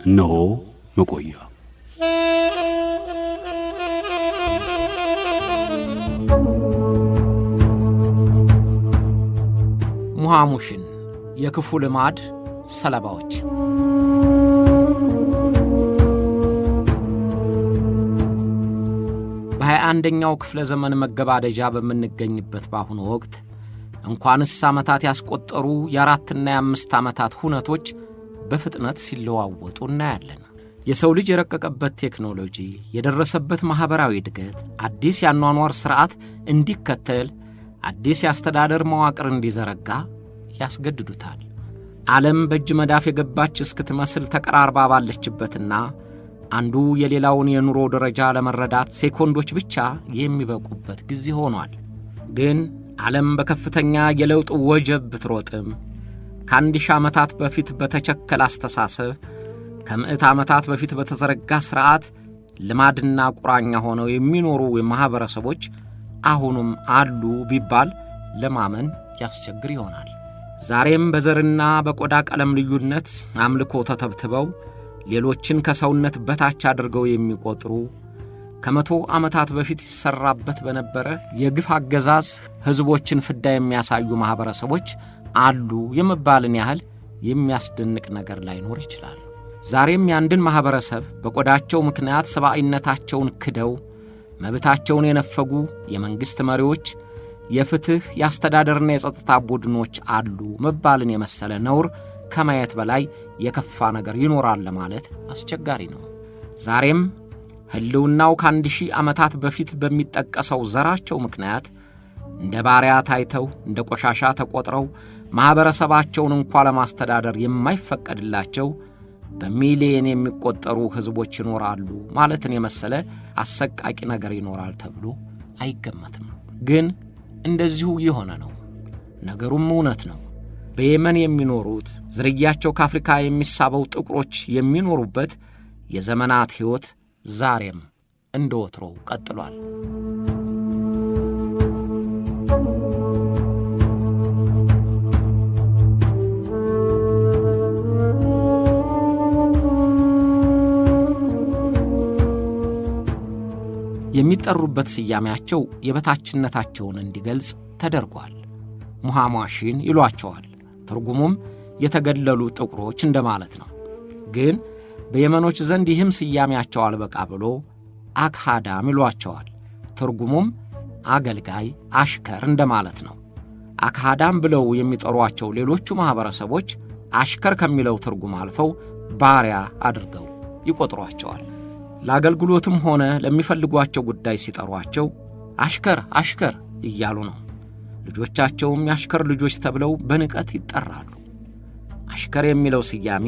እነሆ መቆያ ሙሐሙሽን የክፉ ልማድ ሰለባዎች በ21ኛው ክፍለ ዘመን መገባደጃ በምንገኝበት ባሁኑ ወቅት እንኳንስ ዓመታት ያስቆጠሩ የ4 እና የ5 ዓመታት ሁነቶች በፍጥነት ሲለዋወጡ እናያለን። የሰው ልጅ የረቀቀበት ቴክኖሎጂ፣ የደረሰበት ማህበራዊ እድገት አዲስ ያኗኗር ሥርዓት እንዲከተል፣ አዲስ ያስተዳደር መዋቅር እንዲዘረጋ ያስገድዱታል። ዓለም በእጅ መዳፍ የገባች እስክትመስል ተቀራርባ ባለችበትና አንዱ የሌላውን የኑሮ ደረጃ ለመረዳት ሴኮንዶች ብቻ የሚበቁበት ጊዜ ሆኗል። ግን ዓለም በከፍተኛ የለውጥ ወጀብ ብትሮጥም ከ1000 ዓመታት በፊት በተቸከለ አስተሳሰብ ከ100 ዓመታት በፊት በተዘረጋ ሥርዓት ልማድና ቁራኛ ሆነው የሚኖሩ የማኅበረሰቦች አሁንም አሉ ቢባል ለማመን ያስቸግር ይሆናል። ዛሬም በዘርና በቆዳ ቀለም ልዩነት አምልኮ ተተብትበው ሌሎችን ከሰውነት በታች አድርገው የሚቆጥሩ ከ100 ዓመታት በፊት ሲሰራበት በነበረ የግፍ አገዛዝ ሕዝቦችን ፍዳ የሚያሳዩ ማኅበረሰቦች አሉ የመባልን ያህል የሚያስደንቅ ነገር ላይኖር ይችላል። ዛሬም ያንድን ማኅበረሰብ በቆዳቸው ምክንያት ሰብአዊነታቸውን ክደው መብታቸውን የነፈጉ የመንግሥት መሪዎች፣ የፍትሕ የአስተዳደርና የጸጥታ ቡድኖች አሉ መባልን የመሰለ ነውር ከማየት በላይ የከፋ ነገር ይኖራል ለማለት አስቸጋሪ ነው። ዛሬም ሕልውናው ከ1000 ዓመታት በፊት በሚጠቀሰው ዘራቸው ምክንያት እንደ ባሪያ ታይተው እንደ ቆሻሻ ተቆጥረው ማኅበረሰባቸውን እንኳ ለማስተዳደር የማይፈቀድላቸው በሚሊየን የሚቆጠሩ ሕዝቦች ይኖራሉ ማለትን የመሰለ አሰቃቂ ነገር ይኖራል ተብሎ አይገመትም። ግን እንደዚሁ የሆነ ነው። ነገሩም እውነት ነው። በየመን የሚኖሩት ዝርያቸው ከአፍሪካ የሚሳበው ጥቁሮች የሚኖሩበት የዘመናት ሕይወት ዛሬም እንደ ወትሮው ቀጥሏል። የሚጠሩበት ስያሜያቸው የበታችነታቸውን እንዲገልጽ ተደርጓል። ሙሐሙሽን ይሏቸዋል። ትርጉሙም የተገለሉ ጥቁሮች እንደማለት ነው። ግን በየመኖች ዘንድ ይህም ስያሜያቸው አልበቃ ብሎ አክሃዳም ይሏቸዋል። ትርጉሙም አገልጋይ፣ አሽከር እንደማለት ነው። አክሃዳም ብለው የሚጠሯቸው ሌሎቹ ማኅበረሰቦች አሽከር ከሚለው ትርጉም አልፈው ባሪያ አድርገው ይቆጥሯቸዋል። ለአገልግሎትም ሆነ ለሚፈልጓቸው ጉዳይ ሲጠሯቸው አሽከር አሽከር እያሉ ነው። ልጆቻቸውም የአሽከር ልጆች ተብለው በንቀት ይጠራሉ። አሽከር የሚለው ስያሜ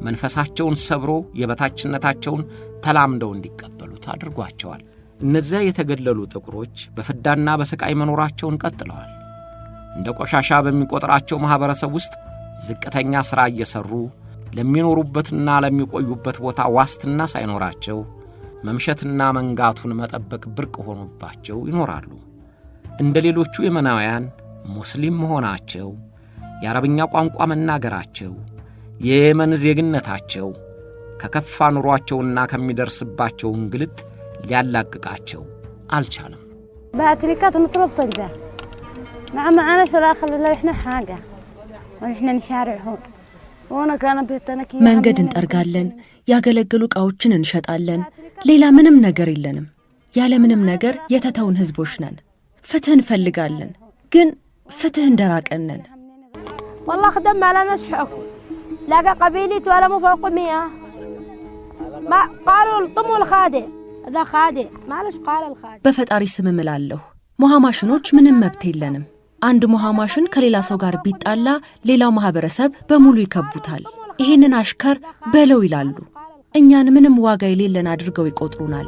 መንፈሳቸውን ሰብሮ የበታችነታቸውን ተላምደው እንዲቀበሉት አድርጓቸዋል። እነዚያ የተገለሉ ጥቁሮች በፍዳና በስቃይ መኖራቸውን ቀጥለዋል። እንደ ቆሻሻ በሚቆጥራቸው ማኅበረሰብ ውስጥ ዝቅተኛ ሥራ እየሠሩ ለሚኖሩበትና ለሚቆዩበት ቦታ ዋስትና ሳይኖራቸው መምሸትና መንጋቱን መጠበቅ ብርቅ ሆኖባቸው ይኖራሉ። እንደ ሌሎቹ የመናውያን ሙስሊም መሆናቸው፣ የአረብኛ ቋንቋ መናገራቸው፣ የየመን ዜግነታቸው ከከፋ ኑሯቸውና ከሚደርስባቸው እንግልት ሊያላቅቃቸው አልቻለም። በአትሪካት ምትረጥንጋ معنا شراخ لا احنا حاجه ونحن نشارع هون መንገድ እንጠርጋለን፣ ያገለገሉ ዕቃዎችን እንሸጣለን። ሌላ ምንም ነገር የለንም። ያለ ምንም ነገር የተተውን ሕዝቦች ነን። ፍትህ እንፈልጋለን፣ ግን ፍትህ እንደራቀነን። والله خدم على ناس حكم لا قبيلة ولا مفوقمية ما قالوا الطم الخادع هذا خادع معلش قال الخادع በፈጣሪ ስም እምላለሁ ሙሐሙሽኖች ምንም መብት የለንም። አንድ ሙሐሙሽን ከሌላ ሰው ጋር ቢጣላ ሌላው ማህበረሰብ በሙሉ ይከቡታል። ይሄንን አሽከር በለው ይላሉ። እኛን ምንም ዋጋ የሌለን አድርገው ይቆጥሩናል።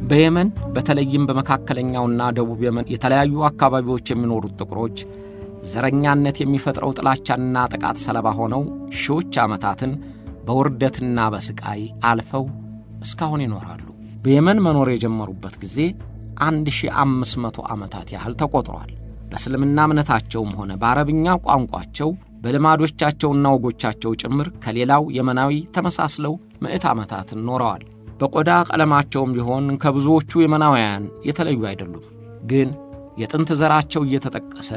በየመን በተለይም በመካከለኛውና ደቡብ የመን የተለያዩ አካባቢዎች የሚኖሩት ጥቁሮች ዘረኛነት የሚፈጥረው ጥላቻና ጥቃት ሰለባ ሆነው ሺዎች ዓመታትን በውርደትና በስቃይ አልፈው እስካሁን ይኖራሉ። በየመን መኖር የጀመሩበት ጊዜ 1500 ዓመታት ያህል ተቆጥሯል። በእስልምና እምነታቸውም ሆነ በአረብኛ ቋንቋቸው በልማዶቻቸውና ወጎቻቸው ጭምር ከሌላው የመናዊ ተመሳስለው ምዕት ዓመታትን ኖረዋል። በቆዳ ቀለማቸውም ቢሆን ከብዙዎቹ የመናውያን የተለዩ አይደሉም። ግን የጥንት ዘራቸው እየተጠቀሰ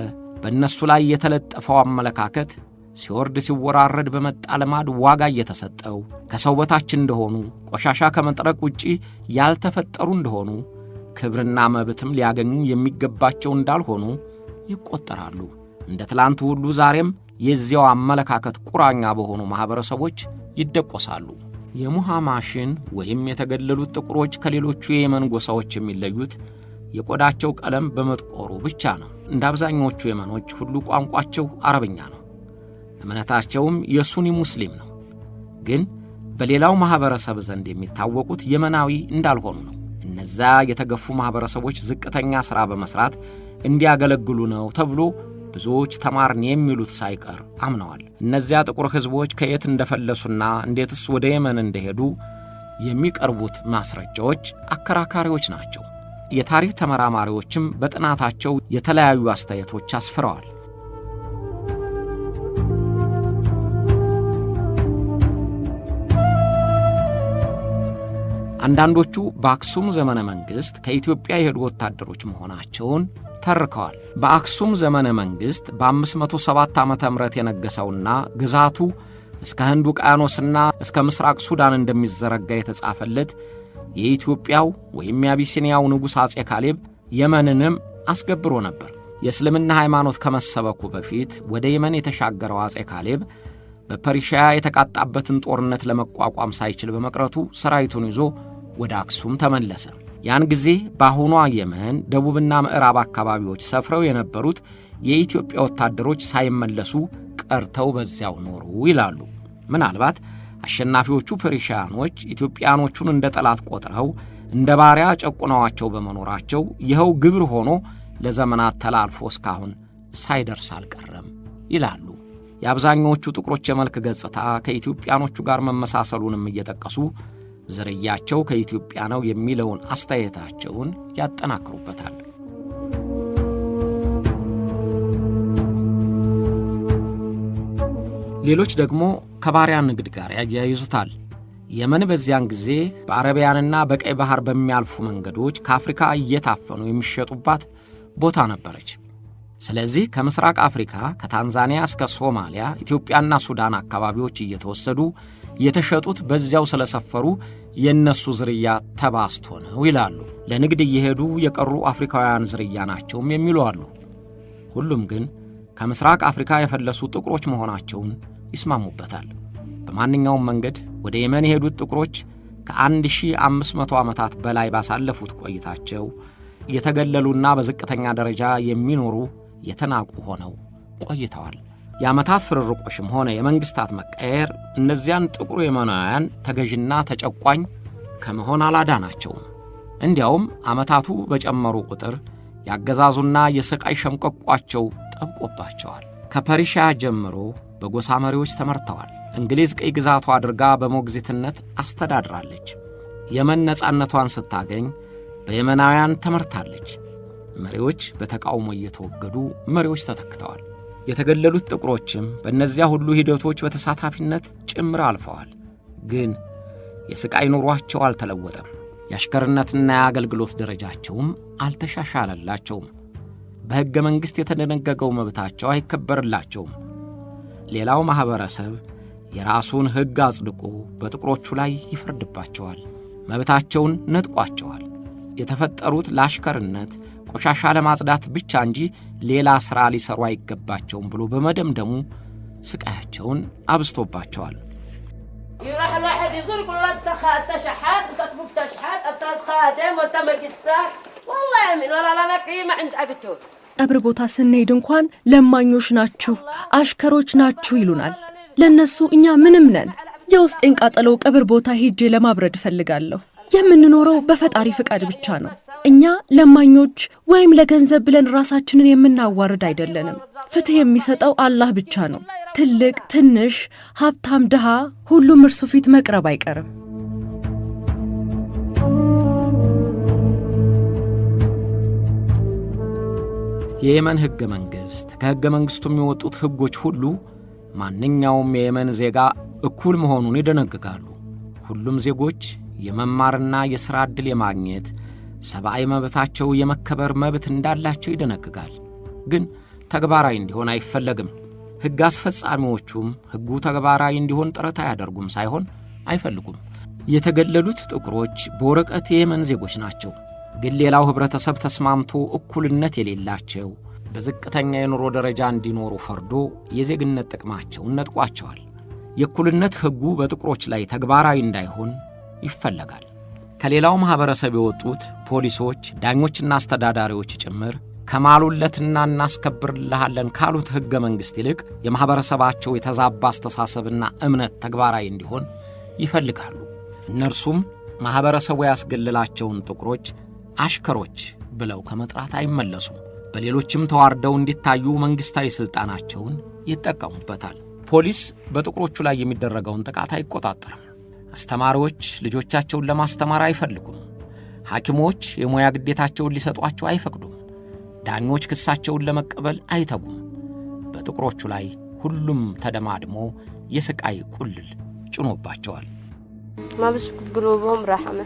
በእነሱ ላይ የተለጠፈው አመለካከት ሲወርድ ሲወራረድ በመጣ ልማድ ዋጋ እየተሰጠው ከሰው በታች እንደሆኑ፣ ቆሻሻ ከመጥረቅ ውጪ ያልተፈጠሩ እንደሆኑ፣ ክብርና መብትም ሊያገኙ የሚገባቸው እንዳልሆኑ ይቆጠራሉ። እንደ ትላንቱ ሁሉ ዛሬም የዚያው አመለካከት ቁራኛ በሆኑ ማህበረሰቦች ይደቆሳሉ። የሙሃማሽን ወይም የተገለሉት ጥቁሮች ከሌሎቹ የየመን ጎሳዎች የሚለዩት የቆዳቸው ቀለም በመጥቆሩ ብቻ ነው። እንደ አብዛኞቹ የመኖች ሁሉ ቋንቋቸው አረብኛ ነው። እምነታቸውም የሱኒ ሙስሊም ነው። ግን በሌላው ማህበረሰብ ዘንድ የሚታወቁት የመናዊ እንዳልሆኑ ነው። እነዛ የተገፉ ማህበረሰቦች ዝቅተኛ ሥራ በመስራት እንዲያገለግሉ ነው ተብሎ ብዙዎች ተማርን የሚሉት ሳይቀር አምነዋል። እነዚያ ጥቁር ሕዝቦች ከየት እንደፈለሱና እንዴትስ ወደ የመን እንደሄዱ የሚቀርቡት ማስረጃዎች አከራካሪዎች ናቸው። የታሪክ ተመራማሪዎችም በጥናታቸው የተለያዩ አስተያየቶች አስፍረዋል። አንዳንዶቹ በአክሱም ዘመነ መንግሥት ከኢትዮጵያ የሄዱ ወታደሮች መሆናቸውን ተርከዋል። በአክሱም ዘመነ መንግሥት በ507 ዓመተ ምህረት የነገሰውና ግዛቱ እስከ ህንድ ውቅያኖስና እስከ ምስራቅ ሱዳን እንደሚዘረጋ የተጻፈለት የኢትዮጵያው ወይም የአቢሲኒያው ንጉሥ አጼ ካሌብ የመንንም አስገብሮ ነበር። የእስልምና ሃይማኖት ከመሰበኩ በፊት ወደ የመን የተሻገረው አጼ ካሌብ በፐርሺያ የተቃጣበትን ጦርነት ለመቋቋም ሳይችል በመቅረቱ ሰራዊቱን ይዞ ወደ አክሱም ተመለሰ። ያን ጊዜ በአሁኗ የመን ደቡብና ምዕራብ አካባቢዎች ሰፍረው የነበሩት የኢትዮጵያ ወታደሮች ሳይመለሱ ቀርተው በዚያው ኖሩ ይላሉ። ምናልባት አሸናፊዎቹ ፐርሺያኖች ኢትዮጵያኖቹን እንደ ጠላት ቆጥረው እንደ ባሪያ ጨቁነዋቸው በመኖራቸው ይኸው ግብር ሆኖ ለዘመናት ተላልፎ እስካሁን ሳይደርስ አልቀረም ይላሉ። የአብዛኞቹ ጥቁሮች የመልክ ገጽታ ከኢትዮጵያኖቹ ጋር መመሳሰሉንም እየጠቀሱ ዝርያቸው ከኢትዮጵያ ነው የሚለውን አስተያየታቸውን ያጠናክሩበታል። ሌሎች ደግሞ ከባሪያ ንግድ ጋር ያያይዙታል። የመን በዚያን ጊዜ በአረቢያንና በቀይ ባህር በሚያልፉ መንገዶች ከአፍሪካ እየታፈኑ የሚሸጡባት ቦታ ነበረች። ስለዚህ ከምስራቅ አፍሪካ ከታንዛኒያ እስከ ሶማሊያ፣ ኢትዮጵያና ሱዳን አካባቢዎች እየተወሰዱ የተሸጡት በዚያው ስለሰፈሩ የነሱ ዝርያ ተባስቶ ነው ይላሉ። ለንግድ እየሄዱ የቀሩ አፍሪካውያን ዝርያ ናቸውም የሚሉ አሉ። ሁሉም ግን ከምስራቅ አፍሪካ የፈለሱ ጥቁሮች መሆናቸውን ይስማሙበታል። በማንኛውም መንገድ ወደ የመን የሄዱት ጥቁሮች ከ1500 ዓመታት በላይ ባሳለፉት ቆይታቸው የተገለሉና በዝቅተኛ ደረጃ የሚኖሩ የተናቁ ሆነው ቆይተዋል። የዓመታት ፍርርቆሽም ሆነ የመንግሥታት መቀየር እነዚያን ጥቁር የመናውያን ተገዥና ተጨቋኝ ከመሆን አላዳናቸውም። እንዲያውም ዓመታቱ በጨመሩ ቁጥር ያገዛዙና የሥቃይ ሸምቀቋቸው ጠብቆባቸዋል። ከፐርሺያ ጀምሮ በጎሳ መሪዎች ተመርተዋል። እንግሊዝ ቀይ ግዛቷ አድርጋ በሞግዚትነት አስተዳድራለች። የመን ነፃነቷን ስታገኝ በየመናውያን ተመርታለች። መሪዎች በተቃውሞ እየተወገዱ መሪዎች ተተክተዋል። የተገለሉት ጥቁሮችም በእነዚያ ሁሉ ሂደቶች በተሳታፊነት ጭምር አልፈዋል። ግን የሥቃይ ኑሯቸው አልተለወጠም። የአሽከርነትና የአገልግሎት ደረጃቸውም አልተሻሻለላቸውም። በሕገ መንግሥት የተደነገገው መብታቸው አይከበርላቸውም። ሌላው ማኅበረሰብ የራሱን ሕግ አጽድቆ በጥቁሮቹ ላይ ይፈርድባቸዋል። መብታቸውን ነጥቋቸዋል። የተፈጠሩት ለአሽከርነት ቆሻሻ ለማጽዳት ብቻ እንጂ ሌላ ሥራ ሊሰሩ አይገባቸውም ብሎ በመደምደሙ ስቃያቸውን አብስቶባቸዋል። يروح الواحد يزور يقول له انت شحات انت تبوك تشحات انت خادم وانت مجسار والله يمين ولا لا قيمه عند ابيتو ቀብር ቦታ ስንሄድ እንኳን ለማኞች ናችሁ፣ አሽከሮች ናችሁ ይሉናል። ለነሱ እኛ ምንም ነን። የውስጤን ቃጠለው ቀብር ቦታ ሄጄ ለማብረድ ፈልጋለሁ። የምንኖረው በፈጣሪ ፍቃድ ብቻ ነው። እኛ ለማኞች ወይም ለገንዘብ ብለን ራሳችንን የምናዋርድ አይደለንም። ፍትህ የሚሰጠው አላህ ብቻ ነው። ትልቅ ትንሽ፣ ሀብታም ድሃ፣ ሁሉም እርሱ ፊት መቅረብ አይቀርም። የየመን ሕገ መንግሥት ከሕገ መንግሥቱ የሚወጡት ሕጎች ሁሉ ማንኛውም የየመን ዜጋ እኩል መሆኑን ይደነግጋሉ። ሁሉም ዜጎች የመማርና የሥራ ዕድል የማግኘት ሰብአዊ መብታቸው የመከበር መብት እንዳላቸው ይደነግጋል። ግን ተግባራዊ እንዲሆን አይፈለግም። ሕግ አስፈጻሚዎቹም ሕጉ ተግባራዊ እንዲሆን ጥረት አያደርጉም ሳይሆን አይፈልጉም። የተገለሉት ጥቁሮች በወረቀት የየመን ዜጎች ናቸው። ግን ሌላው ኅብረተሰብ ተስማምቶ እኩልነት የሌላቸው በዝቅተኛ የኑሮ ደረጃ እንዲኖሩ ፈርዶ የዜግነት ጥቅማቸውን ነጥቋቸዋል። የእኩልነት ሕጉ በጥቁሮች ላይ ተግባራዊ እንዳይሆን ይፈለጋል። ከሌላው ማኅበረሰብ የወጡት ፖሊሶች፣ ዳኞችና አስተዳዳሪዎች ጭምር ከማሉለትና እናስከብርልሃለን ካሉት ሕገ መንግሥት ይልቅ የማኅበረሰባቸው የተዛባ አስተሳሰብና እምነት ተግባራዊ እንዲሆን ይፈልጋሉ። እነርሱም ማኅበረሰቡ ያስገለላቸውን ጥቁሮች አሽከሮች ብለው ከመጥራት አይመለሱም። በሌሎችም ተዋርደው እንዲታዩ መንግሥታዊ ሥልጣናቸውን ይጠቀሙበታል። ፖሊስ በጥቁሮቹ ላይ የሚደረገውን ጥቃት አይቆጣጠርም። አስተማሪዎች ልጆቻቸውን ለማስተማር አይፈልጉም። ሐኪሞች የሙያ ግዴታቸውን ሊሰጧቸው አይፈቅዱም። ዳኞች ክሳቸውን ለመቀበል አይተጉም። በጥቁሮቹ ላይ ሁሉም ተደማድሞ የስቃይ ቁልል ጭኖባቸዋል። ما بسكت قلوبهم رحمة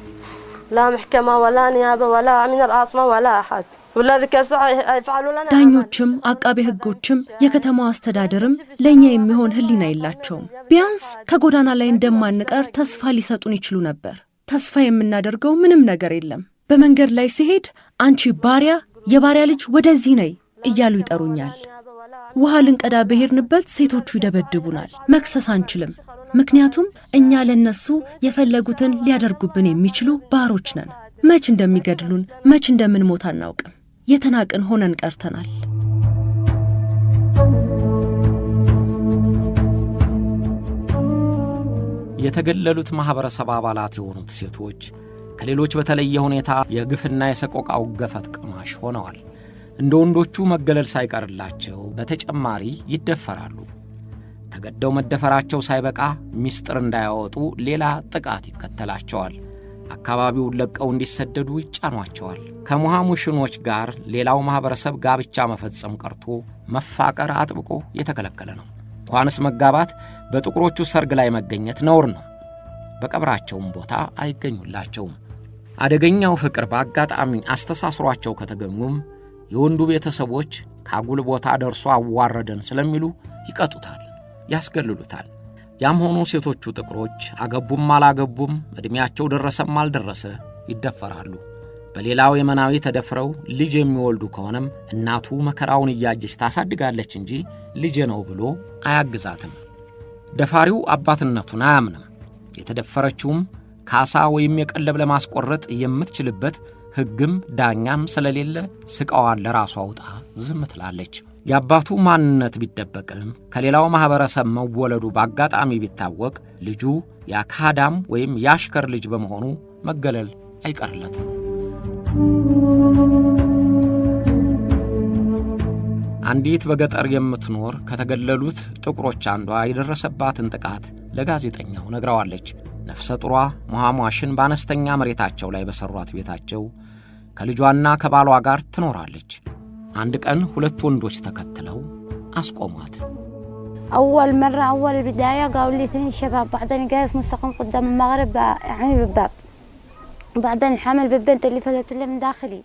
لا محكمة ولا نيابة ولا من العاصمة ولا أحد والذي كسع يفعلوا لنا ዳኞችም አቃቤ ሕጎችም የከተማው አስተዳደርም ለኛ የሚሆን ህሊና የላቸውም። ቢያንስ ከጎዳና ላይ እንደማንቀር ተስፋ ሊሰጡን ይችሉ ነበር። ተስፋ የምናደርገው ምንም ነገር የለም። በመንገድ ላይ ሲሄድ አንቺ ባሪያ፣ የባሪያ ልጅ ወደዚህ ነይ እያሉ ይጠሩኛል። ውሃ ልንቀዳ በሄድንበት ሴቶቹ ይደበድቡናል። መክሰስ አንችልም። ምክንያቱም እኛ ለነሱ የፈለጉትን ሊያደርጉብን የሚችሉ ባሮች ነን። መች እንደሚገድሉን መች እንደምንሞት አናውቅም። የተናቅን ሆነን ቀርተናል። የተገለሉት ማኅበረሰብ አባላት የሆኑት ሴቶች ከሌሎች በተለየ ሁኔታ የግፍና የሰቆቃው ገፈት ቀማሽ ሆነዋል። እንደ ወንዶቹ መገለል ሳይቀርላቸው በተጨማሪ ይደፈራሉ። ተገደው መደፈራቸው ሳይበቃ ሚስጥር እንዳያወጡ ሌላ ጥቃት ይከተላቸዋል። አካባቢውን ለቀው እንዲሰደዱ ይጫኗቸዋል። ከሙሐሙሽኖች ጋር ሌላው ማኅበረሰብ ጋብቻ መፈጸም ቀርቶ መፋቀር አጥብቆ የተከለከለ ነው። እንኳንስ መጋባት፣ በጥቁሮቹ ሰርግ ላይ መገኘት ነውር ነው። በቀብራቸውም ቦታ አይገኙላቸውም። አደገኛው ፍቅር በአጋጣሚ አስተሳስሯቸው ከተገኙም የወንዱ ቤተሰቦች ካጉል ቦታ ደርሶ አዋረደን ስለሚሉ ይቀጡታል፣ ያስገልሉታል። ያም ሆኖ ሴቶቹ ጥቁሮች አገቡም አላገቡም ዕድሜያቸው ደረሰም አልደረሰ ይደፈራሉ። በሌላው የመናዊ ተደፍረው ልጅ የሚወልዱ ከሆነም እናቱ መከራውን እያየች ታሳድጋለች እንጂ ልጅ ነው ብሎ አያግዛትም። ደፋሪው አባትነቱን አያምንም። የተደፈረችውም ካሳ ወይም የቀለብ ለማስቆረጥ የምትችልበት ሕግም ዳኛም ስለሌለ ስቃዋን ለራሷ አውጣ ዝም ትላለች። የአባቱ ማንነት ቢደበቅም ከሌላው ማኅበረሰብ መወለዱ በአጋጣሚ ቢታወቅ ልጁ የአካዳም ወይም የአሽከር ልጅ በመሆኑ መገለል አይቀርለትም። አንዲት በገጠር የምትኖር ከተገለሉት ጥቁሮች አንዷ የደረሰባትን ጥቃት ለጋዜጠኛው ነግረዋለች። ነፍሰ ጡሯ ሙሐሟሽን በአነስተኛ መሬታቸው ላይ በሠሯት ቤታቸው ከልጇና ከባሏ ጋር ትኖራለች። አንድ ቀን ሁለት ወንዶች ተከትለው አስቆሟት። أول مرة أول البداية قالوا لي اثنين شباب، بعدين جالس مستقيم قدام المغرب يعني بالباب، وبعدين حامل بالبنت اللي فلت لي من داخلي።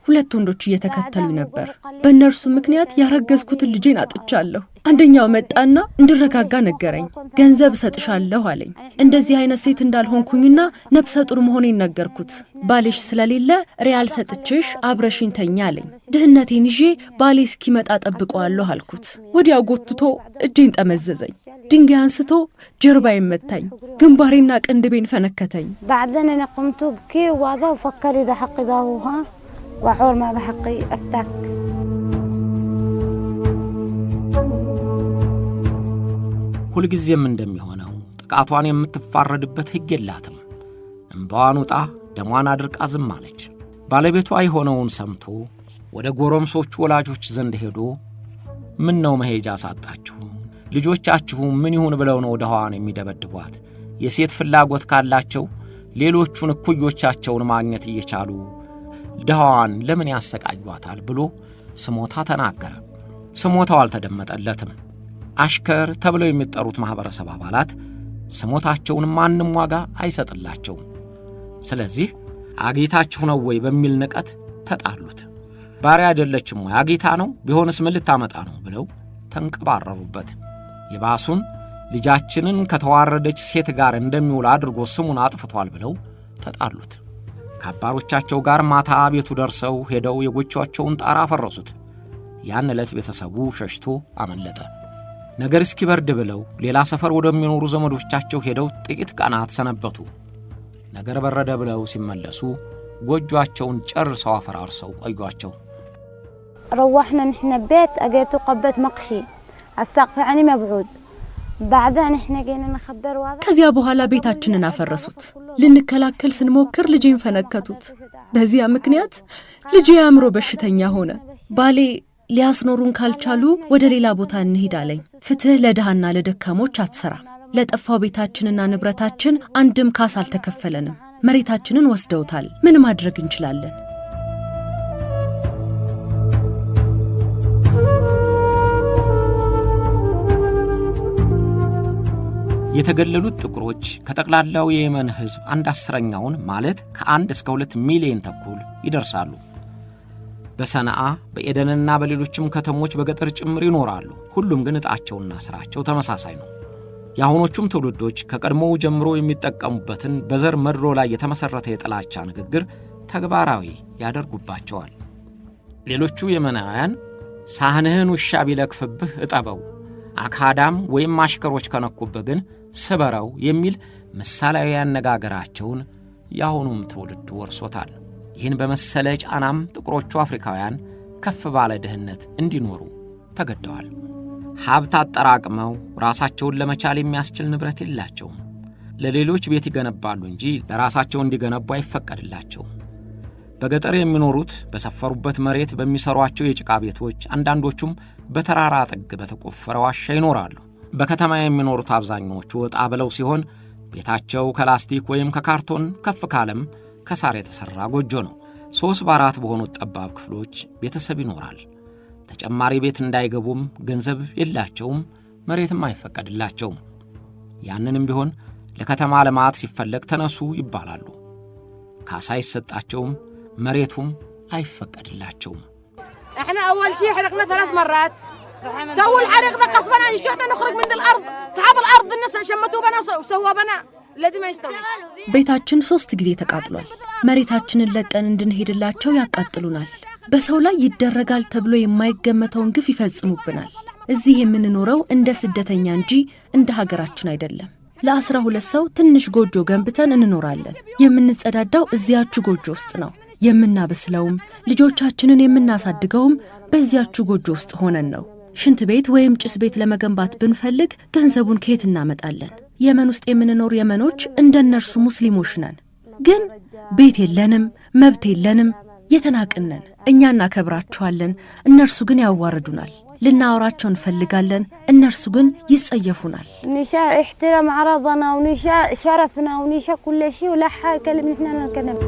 ሁለት ወንዶች እየተከተሉኝ ነበር። በእነርሱ ምክንያት ያረገዝኩትን ልጄን አጥቻለሁ። አንደኛው መጣና እንድረጋጋ ነገረኝ። ገንዘብ እሰጥሻለሁ አለኝ። እንደዚህ አይነት ሴት እንዳልሆንኩኝና ነፍሰ ጡር መሆኔን ነገርኩት። ባልሽ ስለሌለ ሪያል ሰጥቼሽ አብረሽኝ ተኛ አለኝ። ድህነቴን ይዤ ባሌ እስኪመጣ ጠብቀዋለሁ አልኩት። ወዲያው ጎትቶ እጄን ጠመዘዘኝ። ድንጋይ አንስቶ ጀርባዬን መታኝ። ግንባሬና ቅንድቤን ፈነከተኝ። بعدين أنا قمت بكي وهذا وفكر إذا حقي ذا هو ها وحور ما ذا حقي أفتك. ሁልጊዜም እንደሚሆነው ጥቃቷን የምትፋረድበት ሕግ የላትም። እምባዋን ውጣ ደሟን አድርቃ ዝም አለች። ባለቤቱ አይሆነውን ሰምቶ ወደ ጎረምሶቹ ወላጆች ዘንድ ሄዶ ምን ነው መሄጃ ሳጣችሁ? ልጆቻችሁ ምን ይሁን ብለው ነው ደሃዋን የሚደበድቧት? የሴት ፍላጎት ካላቸው ሌሎቹን እኩዮቻቸውን ማግኘት እየቻሉ ደሃዋን ለምን ያሰቃዩታል ብሎ ስሞታ ተናገረ። ስሞታው አልተደመጠለትም። አሽከር ተብለው የሚጠሩት ማህበረሰብ አባላት ስሞታቸውን ማንም ዋጋ አይሰጥላቸውም። ስለዚህ አጌታችሁ ነው ወይ በሚል ንቀት ተጣሉት። ባሪያ አይደለችም ወይ? አጌታ ነው ቢሆንስ ምን ልታመጣ ነው ብለው ተንቀባረሩበት። የባሱን ልጃችንን ከተዋረደች ሴት ጋር እንደሚውል አድርጎ ስሙን አጥፍቷል ብለው ተጣሉት። ከአባሮቻቸው ጋር ማታ ቤቱ ደርሰው ሄደው የጎጆቻቸውን ጣራ ፈረሱት። ያን ዕለት ቤተሰቡ ሸሽቶ አመለጠ። ነገር እስኪበርድ ብለው ሌላ ሰፈር ወደሚኖሩ ዘመዶቻቸው ሄደው ጥቂት ቀናት ሰነበቱ። ነገር በረደ ብለው ሲመለሱ ጎጆቻቸውን ጨርሰው አፈራርሰው ቆዩአቸው። روحنا نحن بيت اجيتو قبت مقشي السقف يعني مبعود بعدها نحن جينا نخبر واضح ከዚያ በኋላ ቤታችንን አፈረሱት። ልንከላከል ስንሞክር ልጄን ፈነከቱት። በዚያ ምክንያት ልጄ አእምሮ በሽተኛ ሆነ። ባሌ ሊያስኖሩን ካልቻሉ ወደ ሌላ ቦታ እንሂድ አለኝ። ፍትህ ለድሃና ለደካሞች አትሰራ። ለጠፋው ቤታችንና ንብረታችን አንድም ካስ አልተከፈለንም። መሬታችንን ወስደውታል። ምን ማድረግ እንችላለን? የተገለሉት ጥቁሮች ከጠቅላላው የየመን ሕዝብ 1/10ኛውን ማለት ከ1 እስከ 2 ሚሊዮን ተኩል ይደርሳሉ። በሰነአ በኤደንና በሌሎችም ከተሞች በገጠር ጭምር ይኖራሉ። ሁሉም ግን ዕጣቸውና ሥራቸው ተመሳሳይ ነው። የአሁኖቹም ትውልዶች ከቀድሞው ጀምሮ የሚጠቀሙበትን በዘር መድሮ ላይ የተመሠረተ የጥላቻ ንግግር ተግባራዊ ያደርጉባቸዋል። ሌሎቹ የመናውያን ሳህንህን ውሻ ቢለክፍብህ እጠበው፣ አካዳም ወይም አሽከሮች ከነኩብህ ግን ስበረው የሚል ምሳሌያዊ አነጋገራቸውን የአሁኑም ትውልድ ወርሶታል። ይህን በመሰለ ጫናም ጥቁሮቹ አፍሪካውያን ከፍ ባለ ድህነት እንዲኖሩ ተገደዋል። ሀብት አጠራቅመው ራሳቸውን ለመቻል የሚያስችል ንብረት የላቸውም። ለሌሎች ቤት ይገነባሉ እንጂ ለራሳቸው እንዲገነቡ አይፈቀድላቸውም። በገጠር የሚኖሩት በሰፈሩበት መሬት በሚሰሯቸው የጭቃ ቤቶች፣ አንዳንዶቹም በተራራ ጥግ በተቆፈረ ዋሻ ይኖራሉ። በከተማ የሚኖሩት አብዛኛዎቹ ወጣ ብለው ሲሆን ቤታቸው ከላስቲክ ወይም ከካርቶን ከፍ ካለም ከሳር የተሠራ ጎጆ ነው። 3 በ4 በሆኑት ጠባብ ክፍሎች ቤተሰብ ይኖራል። ተጨማሪ ቤት እንዳይገቡም ገንዘብ የላቸውም፣ መሬትም አይፈቀድላቸውም። ያንንም ቢሆን ለከተማ ልማት ሲፈለግ ተነሱ ይባላሉ። ካሳ አይሰጣቸውም፣ መሬቱም አይፈቀድላቸውም። احنا اول شيء حرقنا 3 مرات سووا الحرق ده قصبنا احنا نخرج من الارض صحاب الارض الناس شمتوا بنا وسوا بنا الذي ما يستوي ቤታችን 3 ጊዜ ተቃጥሏል። መሬታችንን ለቀን እንድንሄድላቸው ያቃጥሉናል። በሰው ላይ ይደረጋል ተብሎ የማይገመተውን ግፍ ይፈጽሙብናል። እዚህ የምንኖረው እንደ ስደተኛ እንጂ እንደ ሀገራችን አይደለም። ለ12 ሰው ትንሽ ጎጆ ገንብተን እንኖራለን። የምንጸዳዳው እዚያቹ ጎጆ ውስጥ ነው። የምናበስለውም ልጆቻችንን የምናሳድገውም በዚያቹ ጎጆ ውስጥ ሆነን ነው። ሽንት ቤት ወይም ጭስ ቤት ለመገንባት ብንፈልግ ገንዘቡን ከየት እናመጣለን? የመን ውስጥ የምንኖር የመኖች እንደነርሱ ሙስሊሞች ነን፣ ግን ቤት የለንም፣ መብት የለንም፣ የተናቅነን። እኛ እናከብራቸዋለን፣ እነርሱ ግን ያዋርዱናል። ልናወራቸው እንፈልጋለን፣ እነርሱ ግን ይጸየፉናል። نشاء احترام عرضنا ونشاء شرفنا ونشاء كل شيء ولا حاجة اللي احنا نتكلم.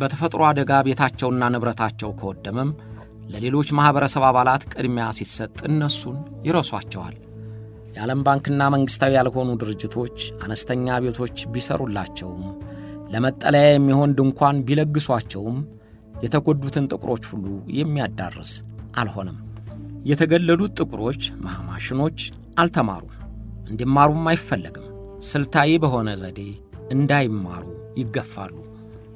በተፈጥሮ አደጋ ቤታቸውና ንብረታቸው ከወደመም ለሌሎች ማህበረሰብ አባላት ቅድሚያ ሲሰጥ እነሱን ይረሷቸዋል። የዓለም ባንክና መንግስታዊ ያልሆኑ ድርጅቶች አነስተኛ ቤቶች ቢሰሩላቸውም ለመጠለያ የሚሆን ድንኳን ቢለግሷቸውም የተጎዱትን ጥቁሮች ሁሉ የሚያዳርስ አልሆነም። የተገለሉት ጥቁሮች ማህማሽኖች አልተማሩም፣ እንዲማሩም አይፈለግም። ስልታዊ በሆነ ዘዴ እንዳይማሩ ይገፋሉ።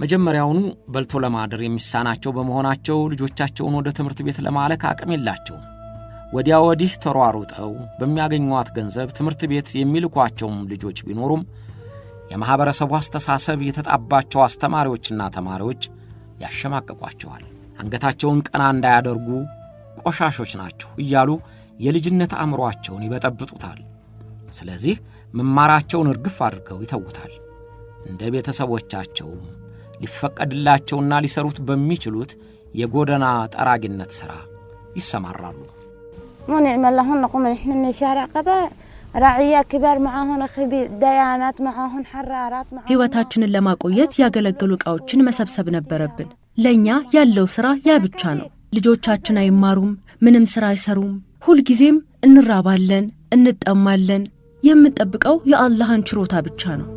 መጀመሪያውኑ በልቶ ለማደር የሚሳናቸው በመሆናቸው ልጆቻቸውን ወደ ትምህርት ቤት ለማለክ አቅም የላቸውም። ወዲያ ወዲህ ተሯሩጠው በሚያገኙት ገንዘብ ትምህርት ቤት የሚልኳቸውም ልጆች ቢኖሩም የማህበረሰቡ አስተሳሰብ የተጣባቸው አስተማሪዎችና ተማሪዎች ያሸማቀቋቸዋል። አንገታቸውን ቀና እንዳያደርጉ ቆሻሾች ናቸው እያሉ የልጅነት አእምሮአቸውን ይበጠብጡታል። ስለዚህ መማራቸውን እርግፍ አድርገው ይተውታል። እንደ ቤተሰቦቻቸው ሊፈቀድላቸውና ሊሰሩት በሚችሉት የጎዳና ጠራጊነት ሥራ ይሰማራሉ። ما نعمل لهن نقوم نحن من شارع قبا راعية كبار معاهن خبي ديانات معاهن حرارات معاهن ሕይወታችንን ለማቆየት ያገለገሉ ዕቃዎችን መሰብሰብ ነበረብን። ለኛ ያለው ሥራ ያ ብቻ ነው። ልጆቻችን አይማሩም፣ ምንም ሥራ አይሰሩም። ሁልጊዜም እንራባለን፣ እንጠማለን። የምንጠብቀው የአላህን ችሮታ ብቻ ነው።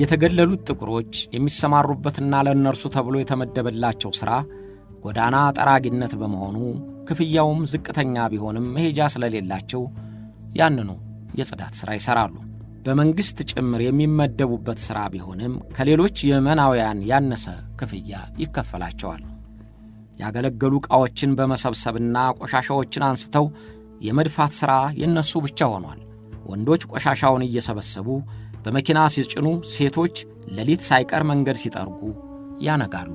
የተገለሉት ጥቁሮች የሚሰማሩበትና ለእነርሱ ተብሎ የተመደበላቸው ሥራ ጎዳና ጠራጊነት በመሆኑ ክፍያውም ዝቅተኛ ቢሆንም መሄጃ ስለሌላቸው ያንኑ የጽዳት ሥራ ይሠራሉ። በመንግሥት ጭምር የሚመደቡበት ሥራ ቢሆንም ከሌሎች የመናውያን ያነሰ ክፍያ ይከፈላቸዋል። ያገለገሉ ዕቃዎችን በመሰብሰብና ቆሻሻዎችን አንስተው የመድፋት ሥራ የነሱ ብቻ ሆኗል። ወንዶች ቆሻሻውን እየሰበሰቡ በመኪና ሲጭኑ፣ ሴቶች ሌሊት ሳይቀር መንገድ ሲጠርጉ ያነጋሉ።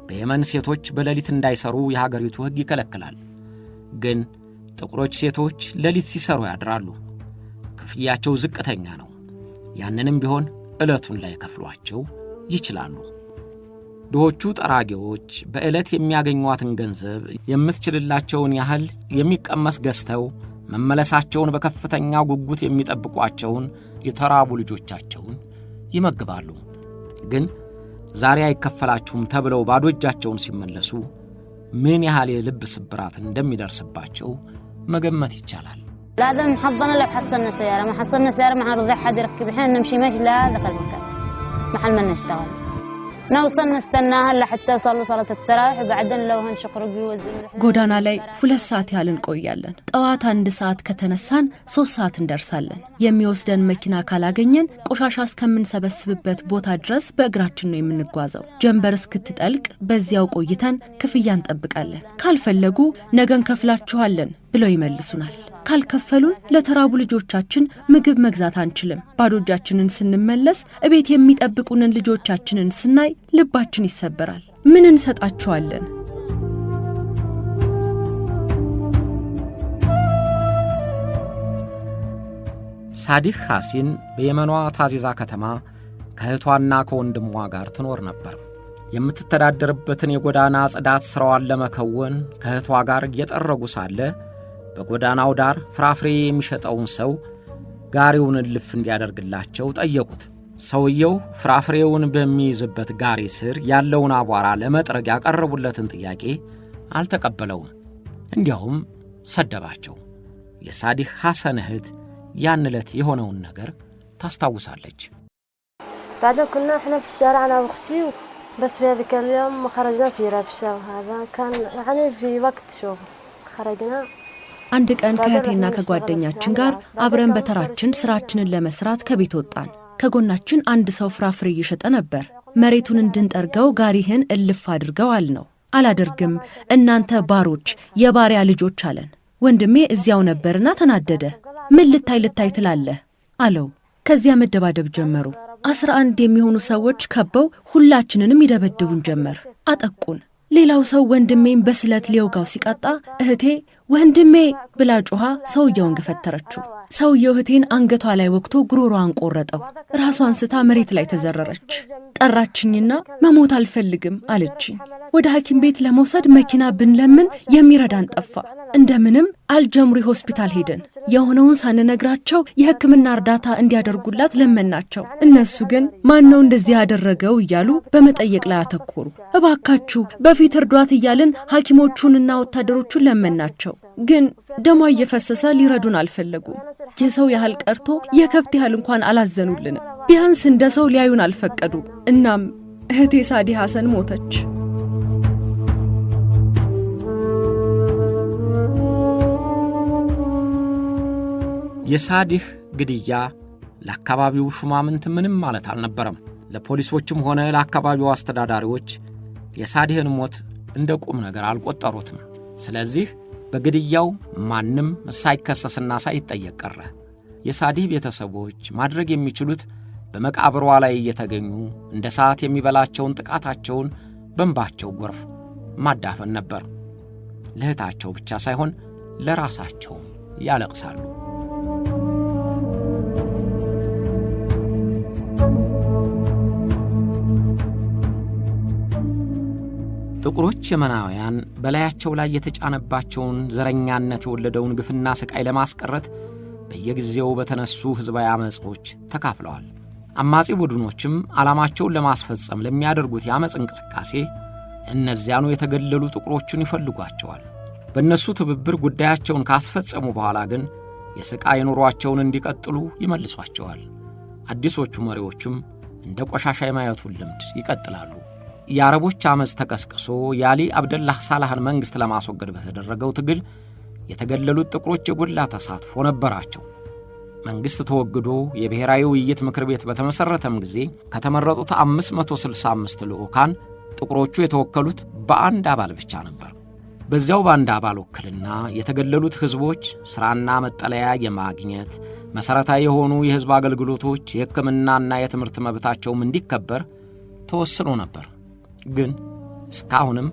በየመን ሴቶች በሌሊት እንዳይሰሩ የሀገሪቱ ሕግ ይከለክላል። ግን ጥቁሮች ሴቶች ሌሊት ሲሰሩ ያድራሉ። ክፍያቸው ዝቅተኛ ነው። ያንንም ቢሆን ዕለቱን ላይ ከፍሏቸው ይችላሉ። ድሆቹ ጠራጊዎች በዕለት የሚያገኟትን ገንዘብ የምትችልላቸውን ያህል የሚቀመስ ገዝተው መመለሳቸውን በከፍተኛ ጉጉት የሚጠብቋቸውን የተራቡ ልጆቻቸውን ይመግባሉ። ግን ዛሬ አይከፈላችሁም ተብለው ባዶ እጃቸውን ሲመለሱ ምን ያህል የልብ ስብራት እንደሚደርስባቸው መገመት ይቻላል። لازم محضنا لو حصلنا سيارة ما حصلنا سيارة ما عرض أحد يركب إحنا نمشي مشي لهذا المكان محل ما نشتغل نوصل نستناها لحتى يصلوا صلاة التراويح وبعدين لو هنشقرق يوزنوا ጎዳና ላይ 2 ሰዓት ያህል እንቆያለን። ጠዋት 1 ሰዓት ከተነሳን 3 ሰዓት እንደርሳለን። የሚወስደን መኪና ካላገኘን ቆሻሻ እስከምንሰበስብበት ቦታ ድረስ በእግራችን ነው የምንጓዘው። ጀንበር እስክትጠልቅ በዚያው ቆይተን ክፍያ እንጠብቃለን። ካልፈለጉ ነገን ከፍላችኋለን ብለው ይመልሱናል። ካልከፈሉን ለተራቡ ልጆቻችን ምግብ መግዛት አንችልም። ባዶ እጃችንን ስንመለስ እቤት የሚጠብቁንን ልጆቻችንን ስናይ ልባችን ይሰበራል። ምን እንሰጣቸዋለን? ሳዲህ ሐሲን በየመኗ ታዚዛ ከተማ ከእህቷና ከወንድሟ ጋር ትኖር ነበር። የምትተዳደርበትን የጎዳና ጽዳት ሥራዋን ለመከወን ከእህቷ ጋር እየጠረጉ ሳለ በጎዳናው ዳር ፍራፍሬ የሚሸጠውን ሰው ጋሪውን እልፍ እንዲያደርግላቸው ጠየቁት። ሰውየው ፍራፍሬውን በሚይዝበት ጋሪ ስር ያለውን አቧራ ለመጥረግ ያቀረቡለትን ጥያቄ አልተቀበለውም። እንዲያውም ሰደባቸው። የሳዲህ ሐሰን እህት ያን ዕለት የሆነውን ነገር ታስታውሳለች። بعدين كنا احنا في الشارع انا واختي بس في هذاك اليوم خرجنا في ربشة وهذا كان يعني في وقت شغل خرجنا አንድ ቀን ከእህቴና ከጓደኛችን ጋር አብረን በተራችን ስራችንን ለመስራት ከቤት ወጣን። ከጎናችን አንድ ሰው ፍራፍሬ እየሸጠ ነበር። መሬቱን እንድንጠርገው ጋሪህን እልፍ አድርገው አልነው። አላደርግም፣ እናንተ ባሮች፣ የባሪያ ልጆች አለን። ወንድሜ እዚያው ነበርና ተናደደ። ምን ልታይ ትላለህ አለው። ከዚያ መደባደብ ጀመሩ። 11 የሚሆኑ ሰዎች ከበው ሁላችንንም ይደበድቡን ጀመር። አጠቁን። ሌላው ሰው ወንድሜን በስለት ሊወጋው ሲቃጣ እህቴ ወንድሜ ብላ ጮኻ ሰውየውን ገፈተረችው። ሰውየው እህቴን አንገቷ ላይ ወቅቶ ጉሮሮዋን ቆረጠው። ራሷን ስታ መሬት ላይ ተዘረረች። ጠራችኝና መሞት አልፈልግም አለችኝ። ወደ ሐኪም ቤት ለመውሰድ መኪና ብንለምን የሚረዳን ጠፋ። እንደምንም አልጀምሪ ሆስፒታል ሄደን የሆነውን ሳንነግራቸው የሕክምና እርዳታ እንዲያደርጉላት ለመናቸው። እነሱ ግን ማነው እንደዚህ ያደረገው እያሉ በመጠየቅ ላይ አተኮሩ። እባካችሁ በፊት እርዷት እያልን ሐኪሞቹንና ወታደሮቹን ለመናቸው። ግን ደሟ እየፈሰሰ ሊረዱን አልፈለጉም። የሰው ያህል ቀርቶ የከብት ያህል እንኳን አላዘኑልንም። ቢያንስ እንደ ሰው ሊያዩን አልፈቀዱ። እናም እህቴ ሳዲህ ሐሰን ሞተች። የሳዲህ ግድያ ለአካባቢው ሹማምንት ምንም ማለት አልነበረም። ለፖሊሶችም ሆነ ለአካባቢው አስተዳዳሪዎች የሳዲህን ሞት እንደ ቁም ነገር አልቆጠሩትም። ስለዚህ በግድያው ማንም ሳይከሰስና ሳይጠየቅ ቀረ። የሳዲህ ቤተሰቦች ማድረግ የሚችሉት በመቃብሯ ላይ እየተገኙ እንደ ሰዓት የሚበላቸውን ጥቃታቸውን በእንባቸው ጎርፍ ማዳፈን ነበር። ለእህታቸው ብቻ ሳይሆን ለራሳቸውም ያለቅሳሉ። ጥቁሮች የመናውያን በላያቸው ላይ የተጫነባቸውን ዘረኛነት የወለደውን ግፍና ስቃይ ለማስቀረት በየጊዜው በተነሱ ሕዝባዊ አመጾች ተካፍለዋል። አማጺ ቡድኖችም ዓላማቸውን ለማስፈጸም ለሚያደርጉት የአመጽ እንቅስቃሴ እነዚያኑ የተገለሉ ጥቁሮችን ይፈልጓቸዋል። በእነሱ ትብብር ጉዳያቸውን ካስፈጸሙ በኋላ ግን የስቃይ ኑሯቸውን እንዲቀጥሉ ይመልሷቸዋል። አዲሶቹ መሪዎችም እንደ ቆሻሻ የማየቱን ልምድ ይቀጥላሉ። የአረቦች አመጽ ተቀስቅሶ የአሊ አብደላህ ሳላህን መንግሥት ለማስወገድ በተደረገው ትግል የተገለሉት ጥቁሮች የጎላ ተሳትፎ ነበራቸው። መንግሥት ተወግዶ የብሔራዊ ውይይት ምክር ቤት በተመሠረተም ጊዜ ከተመረጡት 565 ልዑካን ጥቁሮቹ የተወከሉት በአንድ አባል ብቻ ነበር። በዚያው በአንድ አባል ውክልና የተገለሉት ሕዝቦች ሥራና መጠለያ የማግኘት መሠረታዊ የሆኑ የሕዝብ አገልግሎቶች፣ የሕክምናና የትምህርት መብታቸውም እንዲከበር ተወስኖ ነበር። ግን እስካሁንም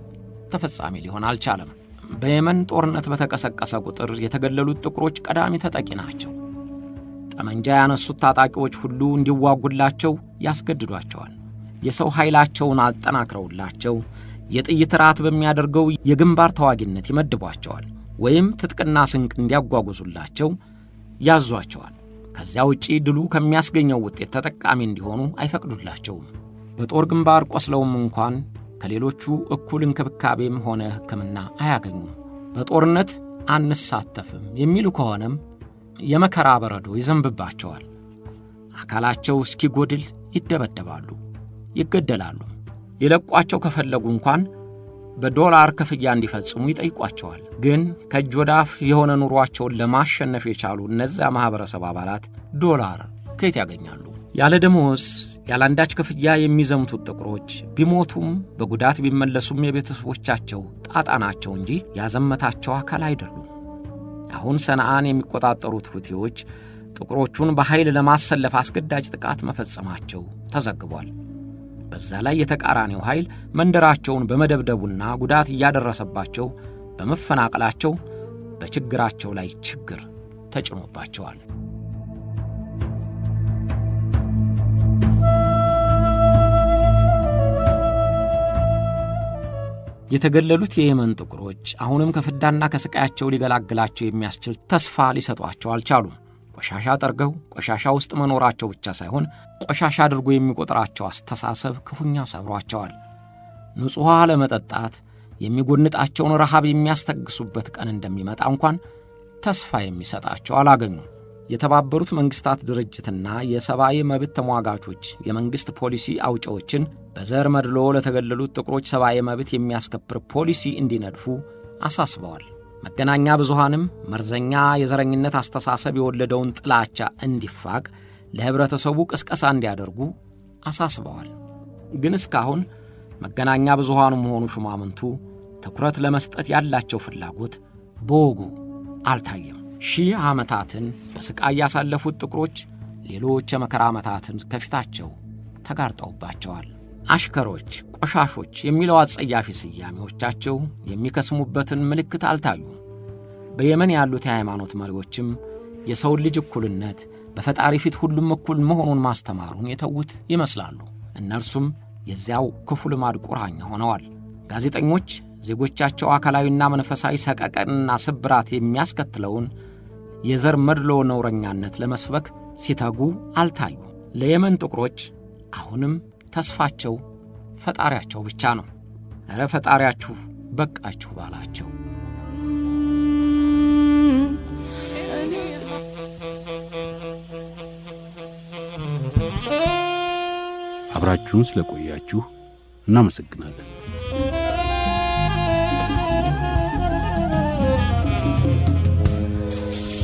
ተፈጻሚ ሊሆን አልቻለም። በየመን ጦርነት በተቀሰቀሰ ቁጥር የተገለሉት ጥቁሮች ቀዳሚ ተጠቂ ናቸው። ጠመንጃ ያነሱት ታጣቂዎች ሁሉ እንዲዋጉላቸው ያስገድዷቸዋል። የሰው ኃይላቸውን አጠናክረውላቸው የጥይት ራት በሚያደርገው የግንባር ተዋጊነት ይመድቧቸዋል፣ ወይም ትጥቅና ስንቅ እንዲያጓጉዙላቸው ያዟቸዋል። ከዚያ ውጪ ድሉ ከሚያስገኘው ውጤት ተጠቃሚ እንዲሆኑ አይፈቅዱላቸውም። በጦር ግንባር ቆስለውም እንኳን ከሌሎቹ እኩል እንክብካቤም ሆነ ሕክምና አያገኙም። በጦርነት አንሳተፍም የሚሉ ከሆነም የመከራ በረዶ ይዘንብባቸዋል። አካላቸው እስኪጎድል ይደበደባሉ፣ ይገደላሉ። ሊለቋቸው ከፈለጉ እንኳን በዶላር ክፍያ እንዲፈጽሙ ይጠይቋቸዋል። ግን ከእጅ ወደ አፍ የሆነ ኑሯቸውን ለማሸነፍ የቻሉ እነዚያ ማኅበረሰብ አባላት ዶላር ከየት ያገኛሉ? ያለ ደሞዝ ያለ አንዳች ክፍያ የሚዘምቱት ጥቁሮች ቢሞቱም በጉዳት ቢመለሱም የቤተሰቦቻቸው ጣጣ ናቸው እንጂ ያዘመታቸው አካል አይደሉም። አሁን ሰንዓን የሚቆጣጠሩት ሁቲዎች ጥቁሮቹን በኃይል ለማሰለፍ አስገዳጅ ጥቃት መፈጸማቸው ተዘግቧል። በዛ ላይ የተቃራኒው ኃይል መንደራቸውን በመደብደቡና ጉዳት እያደረሰባቸው በመፈናቀላቸው በችግራቸው ላይ ችግር ተጭኖባቸዋል። የተገለሉት የየመን ጥቁሮች አሁንም ከፍዳና ከስቃያቸው ሊገላግላቸው የሚያስችል ተስፋ ሊሰጧቸው አልቻሉም። ቆሻሻ ጠርገው ቆሻሻ ውስጥ መኖራቸው ብቻ ሳይሆን ቆሻሻ አድርጎ የሚቆጥራቸው አስተሳሰብ ክፉኛ ሰብሯቸዋል። ንጹሕ ውሃ ለመጠጣት የሚጎንጣቸውን ረሃብ የሚያስተግሱበት ቀን እንደሚመጣ እንኳን ተስፋ የሚሰጣቸው አላገኙም። የተባበሩት መንግሥታት ድርጅትና የሰብአዊ መብት ተሟጋቾች የመንግሥት ፖሊሲ አውጪዎችን በዘር መድሎ ለተገለሉት ጥቁሮች ሰብአዊ መብት የሚያስከብር ፖሊሲ እንዲነድፉ አሳስበዋል። መገናኛ ብዙሃንም መርዘኛ የዘረኝነት አስተሳሰብ የወለደውን ጥላቻ እንዲፋቅ ለህብረተሰቡ ቅስቀሳ እንዲያደርጉ አሳስበዋል። ግን እስካሁን መገናኛ ብዙሃኑም ሆኑ ሹማምንቱ ትኩረት ለመስጠት ያላቸው ፍላጎት በወጉ አልታየም። ሺህ ዓመታትን በስቃይ ያሳለፉት ጥቁሮች ሌሎች የመከራ ዓመታትን ከፊታቸው ተጋርጠውባቸዋል። አሽከሮች፣ ቆሻሾች የሚለው አጸያፊ ስያሜዎቻቸው የሚከስሙበትን ምልክት አልታዩም። በየመን ያሉት የሃይማኖት መሪዎችም የሰውን ልጅ እኩልነት በፈጣሪ ፊት ሁሉም እኩል መሆኑን ማስተማሩን የተዉት ይመስላሉ። እነርሱም የዚያው ክፉ ልማድ ቁራኛ ሆነዋል። ጋዜጠኞች ዜጎቻቸው አካላዊና መንፈሳዊ ሰቀቀንና ስብራት የሚያስከትለውን የዘር መድሎ ነውረኛነት ለመስበክ ሲተጉ አልታዩ። ለየመን ጥቁሮች አሁንም ተስፋቸው ፈጣሪያቸው ብቻ ነው። ኧረ ፈጣሪያችሁ በቃችሁ ባላቸው። አብራችሁን ስለቆያችሁ እናመሰግናለን።